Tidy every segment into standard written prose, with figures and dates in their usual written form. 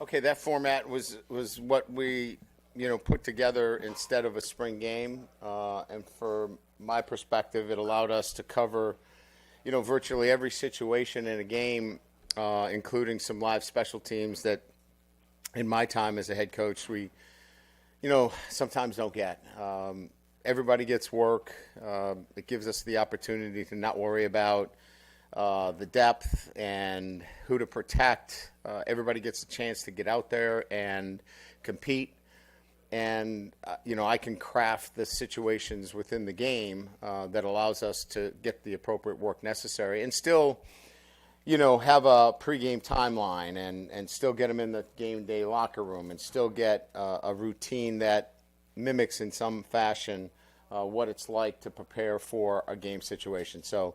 Okay, that format was what we put together instead of a spring game, and for my perspective, it allowed us to cover virtually every situation in a game, including some live special teams that, in my time as a head coach, we sometimes don't get. Everybody gets work. It gives us the opportunity to not worry about the depth and who to protect. Everybody gets a chance to get out there and compete. And, I can craft the situations within the game that allows us to get the appropriate work necessary and still, have a pregame timeline and still get them in the game day locker room and still get a routine that mimics in some fashion what it's like to prepare for a game situation. So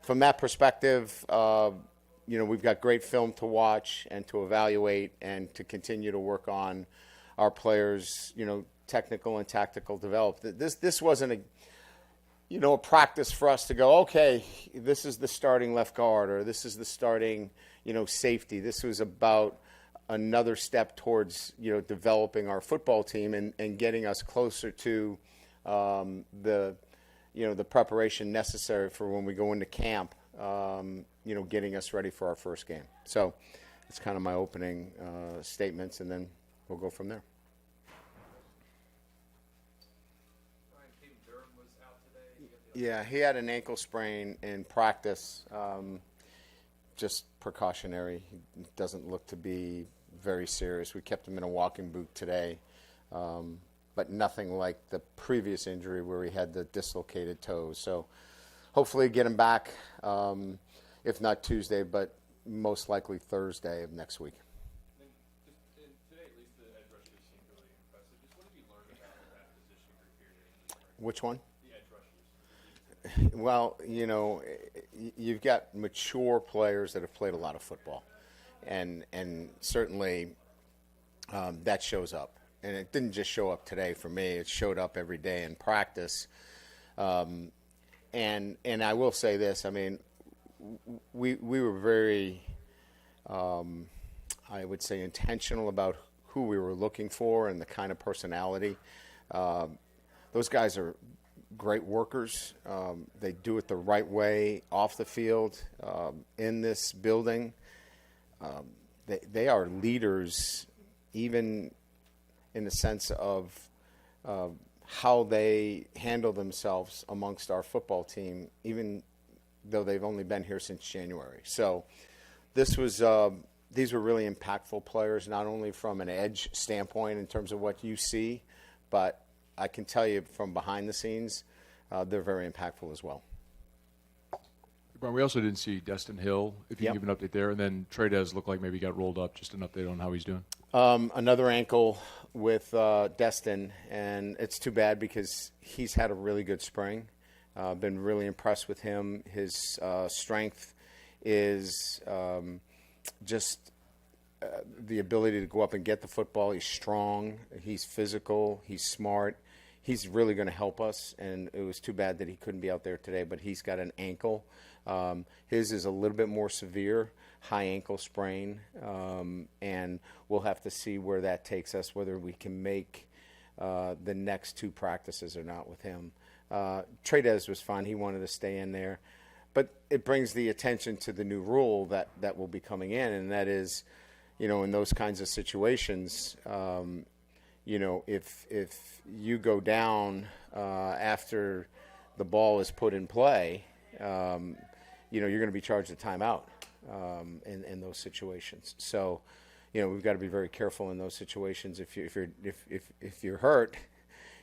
from that perspective, we've got great film to watch and to evaluate and to continue to work on our players, technical and tactical development. This wasn't a practice for us to go, okay, this is the starting left guard or this is the starting, safety. This was about another step towards, developing our football team and getting us closer to the preparation necessary for when we go into camp, getting us ready for our first game. So that's kind of my opening statements, and then we'll go from there. Yeah, he had an ankle sprain in practice, just precautionary. He doesn't look to be very serious. We kept him in a walking boot today, but nothing like the previous injury where he had the dislocated toes. So hopefully get him back, if not Tuesday, but most likely Thursday of next week. Today, at least, the edge rushers seemed really impressive. Just what have you learned about that position group here today? Which one? The edge rushers. Well, you've got mature players that have played a lot of football, and certainly that shows up. And it didn't just show up today for me; it showed up every day in practice. And I will say this: I mean, we were very, I would say, intentional about who we were looking for and the kind of personality. Those guys are great workers. They do it the right way off the field, in this building. They are leaders, even in the sense of how they handle themselves amongst our football team, even though they've only been here since January. So these were really impactful players, not only from an edge standpoint in terms of what you see, but I can tell you from behind the scenes, they're very impactful as well. Brian, we also didn't see Destin Hill, if you Yep. can give an update there. And then Trey'Dez looked like maybe he got rolled up. Just an update on how he's doing. Another ankle with Destin, and it's too bad because he's had a really good spring. Been really impressed with him. His strength is just the ability to go up and get the football. He's strong. He's physical. He's smart. He's really going to help us, and it was too bad that he couldn't be out there today, but he's got an ankle. His is a little bit more severe, high ankle sprain, and we'll have to see where that takes us, whether we can make the next two practices or not with him. Trey'Dez was fine. He wanted to stay in there. But it brings the attention to the new rule that will be coming in, and that is, in those kinds of situations, if you go down after the ball is put in play, you're going to be charged a timeout in those situations. So, we've got to be very careful in those situations. If you're hurt,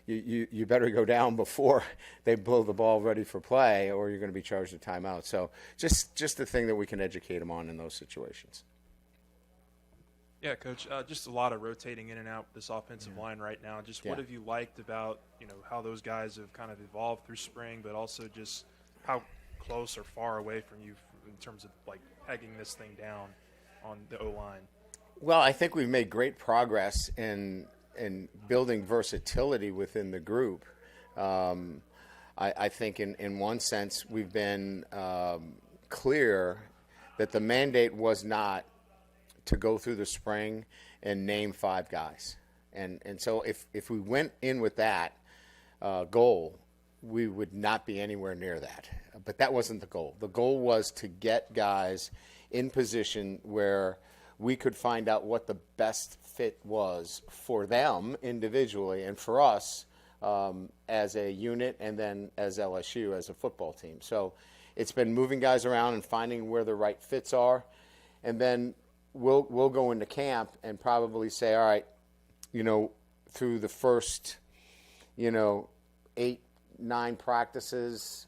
you better go down before they blow the ball ready for play, or you're going to be charged a timeout. So, just the thing that we can educate them on in those situations. Yeah, Coach, just a lot of rotating in and out this offensive line right now. Just what have you liked about, how those guys have kind of evolved through spring, but also just how close or far away from you in terms of, pegging this thing down on the O-line? Well, I think we've made great progress in building versatility within the group. I think in one sense we've been clear that the mandate was not to go through the spring and name 5 guys. And so if we went in with that goal, we would not be anywhere near that. But that wasn't the goal. The goal was to get guys in position where we could find out what the best fit was for them individually and for us as a unit, and then as LSU as a football team. So it's been moving guys around and finding where the right fits are, and then we'll go into camp and probably say, all right, through the first 8-9 practices,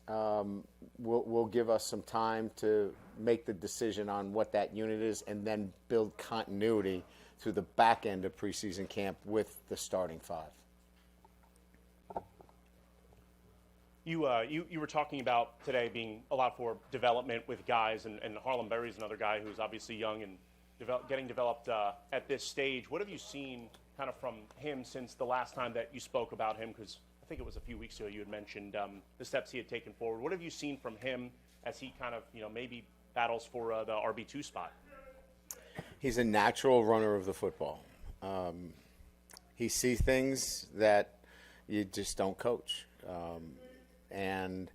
will give us some time to make the decision on what that unit is, and then build continuity through the back end of preseason camp with the starting 5. You were talking about today being a lot for development with guys, and Harlem Berry's another guy who's obviously young and getting developed at this stage. What have you seen kind of from him since the last time that you spoke about him? Because I think it was a few weeks ago you had mentioned the steps he had taken forward. What have you seen from him as he kind of maybe battles for the RB2 spot? He's a natural runner of the football. He sees things that you just don't coach. And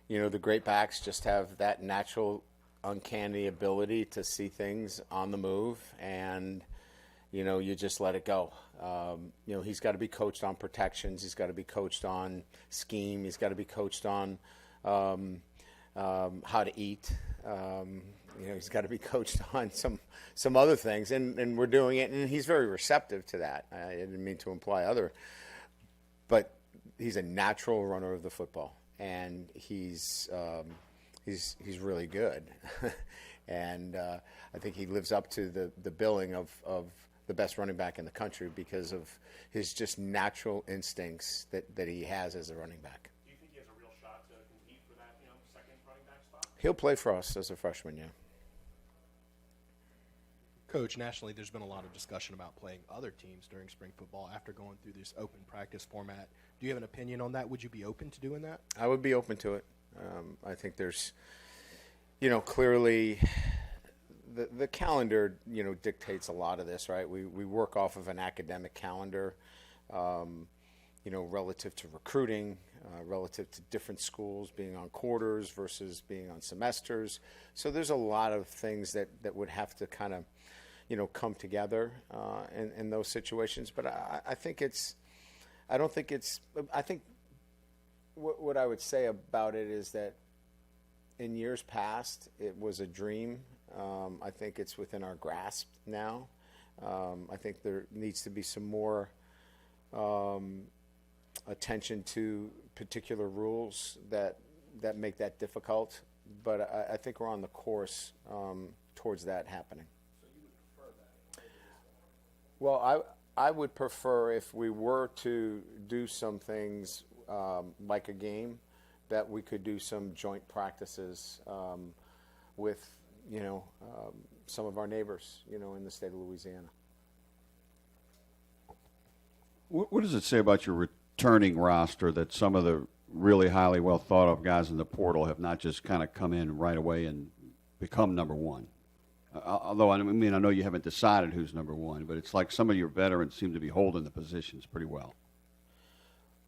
the great backs just have that natural, uncanny ability to see things on the move, and you just let it go. He's got to be coached on protections. He's got to be coached on scheme. He's got to be coached on how to eat. He's got to be coached on some other things, and we're doing it, and he's very receptive to that. I didn't mean to imply other, but he's a natural runner of the football, and he's really good, and I think he lives up to the billing of the best running back in the country because of his just natural instincts that he has as a running back. Do you think he has a real shot to compete for that second running back spot? He'll play for us as a freshman, yeah. Coach, nationally, there's been a lot of discussion about playing other teams during spring football after going through this open practice format. Do you have an opinion on that? Would you be open to doing that? I would be open to it. I think there's, clearly the calendar, dictates a lot of this, right? We work off of an academic calendar, relative to recruiting, relative to different schools being on quarters versus being on semesters. So there's a lot of things that would have to kind of, come together in those situations. But I think what I would say about it is that in years past, it was a dream. I think it's within our grasp now. I think there needs to be some more attention to particular rules that make that difficult. But I think we're on the course towards that happening. So you would prefer that? Well, I would prefer if we were to do some things like a game, that we could do some joint practices with, some of our neighbors, in the state of Louisiana. What does it say about your returning roster that some of the really highly well thought of guys in the portal have not just kind of come in right away and become number one? Although, I know you haven't decided who's number one, but it's like some of your veterans seem to be holding the positions pretty well.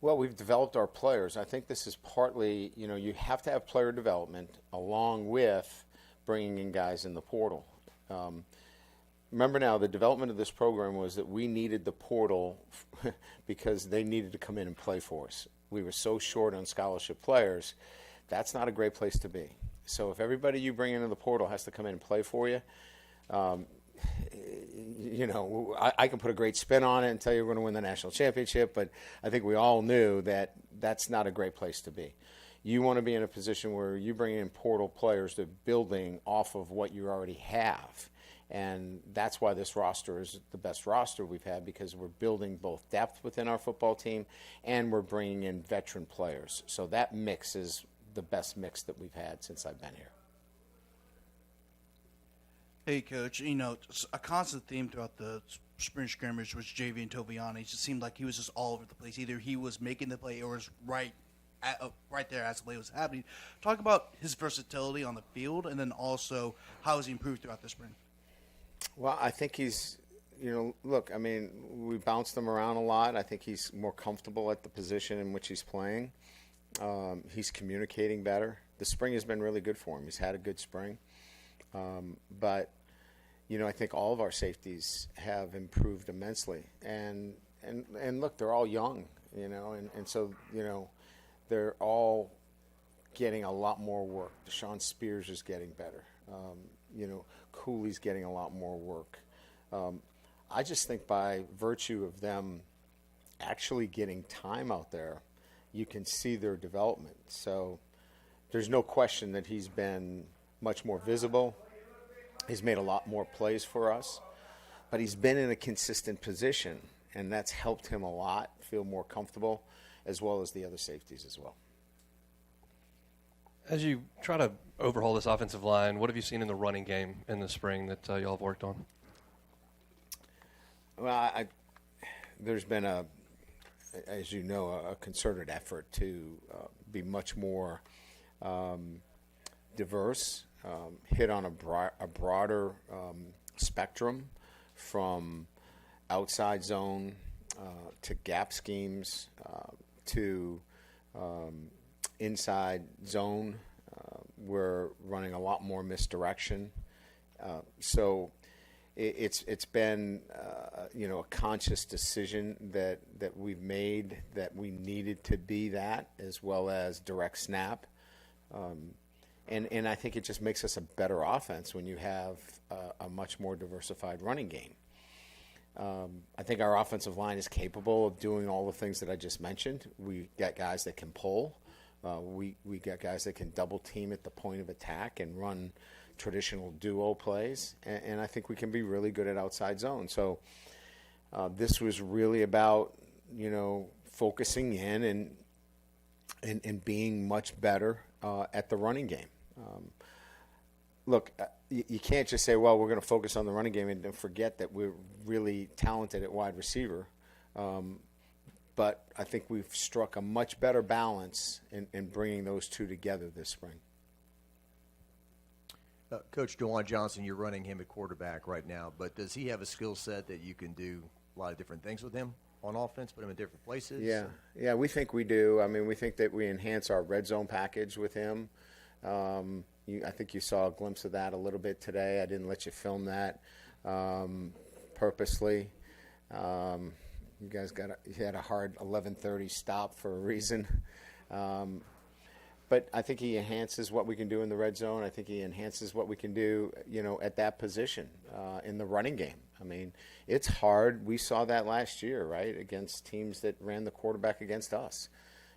Well, we've developed our players. I think this is partly, you have to have player development along with bringing in guys in the portal. Remember now, the development of this program was that we needed the portal because they needed to come in and play for us. We were so short on scholarship players. That's not a great place to be. So if everybody you bring into the portal has to come in and play for you, I can put a great spin on it and tell you we're going to win the national championship, but I think we all knew that that's not a great place to be. You want to be in a position where you bring in portal players to building off of what you already have. And that's why this roster is the best roster we've had, because we're building both depth within our football team and we're bringing in veteran players. So that mix is the best mix that we've had since I've been here. Hey, Coach, a constant theme throughout the spring scrimmage was Javian Toviani. It just seemed like he was just all over the place. Either he was making the play or was right there as the play was happening. Talk about his versatility on the field, and then also how has he improved throughout the spring. Well, I think he's, look, I mean, we bounced him around a lot. I think he's more comfortable at the position in which he's playing. He's communicating better. The spring has been really good for him. He's had a good spring. But, I think all of our safeties have improved immensely. And look, they're all young, and so, they're all getting a lot more work. Deshaun Spears is getting better. Cooley's getting a lot more work. I just think by virtue of them actually getting time out there, you can see their development. So there's no question that he's been much more visible. He's made a lot more plays for us, but he's been in a consistent position, and that's helped him a lot feel more comfortable, as well as the other safeties as well. As you try to overhaul this offensive line, what have you seen in the running game in the spring that y'all have worked on? Well, there's been as you know, a concerted effort to be much more diverse, hit on a broader spectrum, from outside zone to gap schemes to inside zone. We're running a lot more misdirection. So it's been a conscious decision that we've made, that we needed to be that, as well as direct snap. And I think it just makes us a better offense when you have a much more diversified running game. I think our offensive line is capable of doing all the things that I just mentioned. We got guys that can pull. We got guys that can double team at the point of attack and run traditional duo plays, and I think we can be really good at outside zone. So this was really about focusing in and being much better at the running game. Look, you can't just say, well, we're going to focus on the running game and then forget that we're really talented at wide receiver. But I think we've struck a much better balance in bringing those two together this spring. Coach DeJuan Johnson, you're running him at quarterback right now, but does he have a skill set that you can do a lot of different things with him on offense, put him in different places? Yeah, we think we do. I mean, we think that we enhance our red zone package with him. I think you saw a glimpse of that a little bit today. I didn't let you film that purposely. You guys you had a hard 11:30 stop for a reason. But I think he enhances what we can do in the red zone. I think he enhances what we can do, at that position in the running game. I mean, it's hard. We saw that last year, right, against teams that ran the quarterback against us.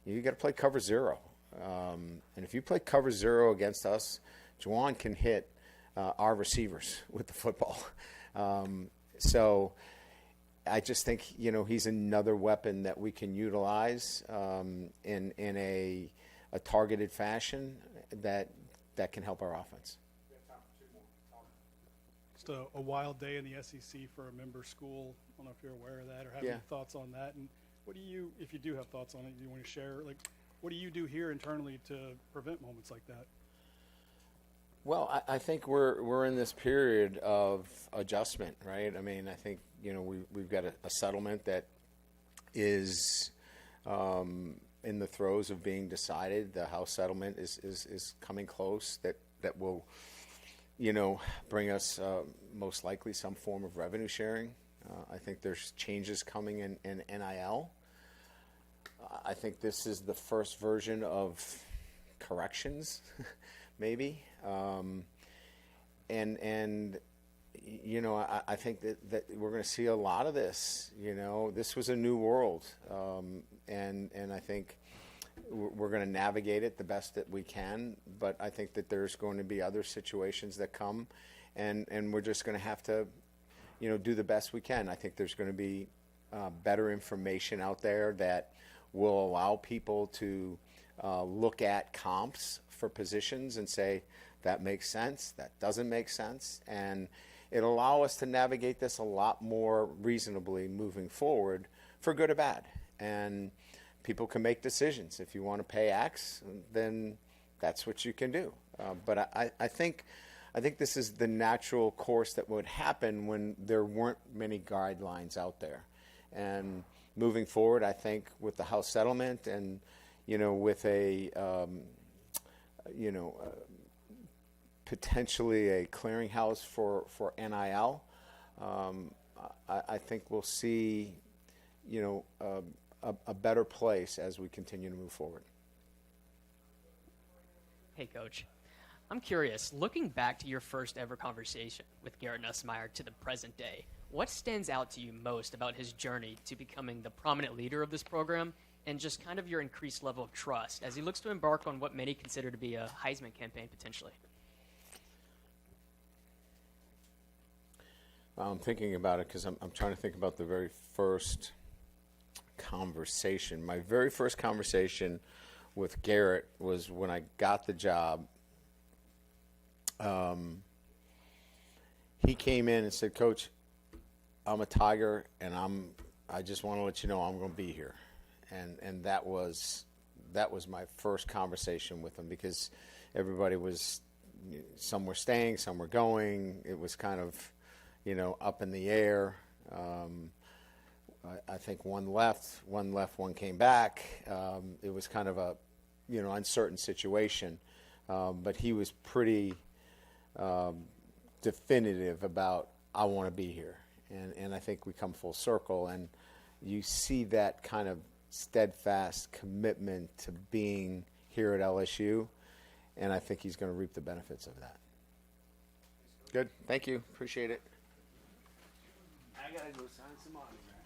You got to play cover zero. And if you play cover zero against us, Juwan can hit our receivers with the football. So I just think, he's another weapon that we can utilize in a targeted fashion that can help our offense. Just a wild day in the SEC for a member school. I don't know if you're aware of that or have any thoughts on that. And what do you, if you do have thoughts on it, do you want to share? What do you do here internally to prevent moments like that? Well, I think we're in this period of adjustment, right? I mean, I think we've got a settlement that is in the throes of being decided. The House settlement is coming close. That will bring us most likely some form of revenue sharing. I think there's changes coming in NIL. I think this is the first version of corrections, maybe. I think that we're going to see a lot of this. This was a new world, and I think we're going to navigate it the best that we can. But I think that there's going to be other situations that come, and we're just going to have to, do the best we can. I think there's going to be better information out there that will allow people to look at comps for positions and say, that makes sense, that doesn't make sense, and it'll allow us to navigate this a lot more reasonably moving forward, for good or bad. And people can make decisions. If you want to pay X, then that's what you can do. But I think I think this is the natural course that would happen when there weren't many guidelines out there. And moving forward, I think with the House settlement and, with a, potentially a clearinghouse for NIL, I think we'll see, a better place as we continue to move forward. Hey, Coach. I'm curious, looking back to your first ever conversation with Garrett Nussmeier to the present day, what stands out to you most about his journey to becoming the prominent leader of this program and just kind of your increased level of trust as he looks to embark on what many consider to be a Heisman campaign potentially? I'm thinking about it because I'm trying to think about the very first conversation. My very first conversation with Garrett was when I got the job. He came in and said, "Coach, I'm a Tiger, and I just want to let you know I'm going to be here." And that was my first conversation with him, because everybody was, some were staying, some were going. It was kind of, up in the air. I think one left, one came back. It was kind of a, uncertain situation. But he was pretty definitive about, I want to be here. And I think we come full circle, and you see that kind of steadfast commitment to being here at LSU, and I think he's going to reap the benefits of that. Good. Thank you. Appreciate it. I got to go sign some autographs.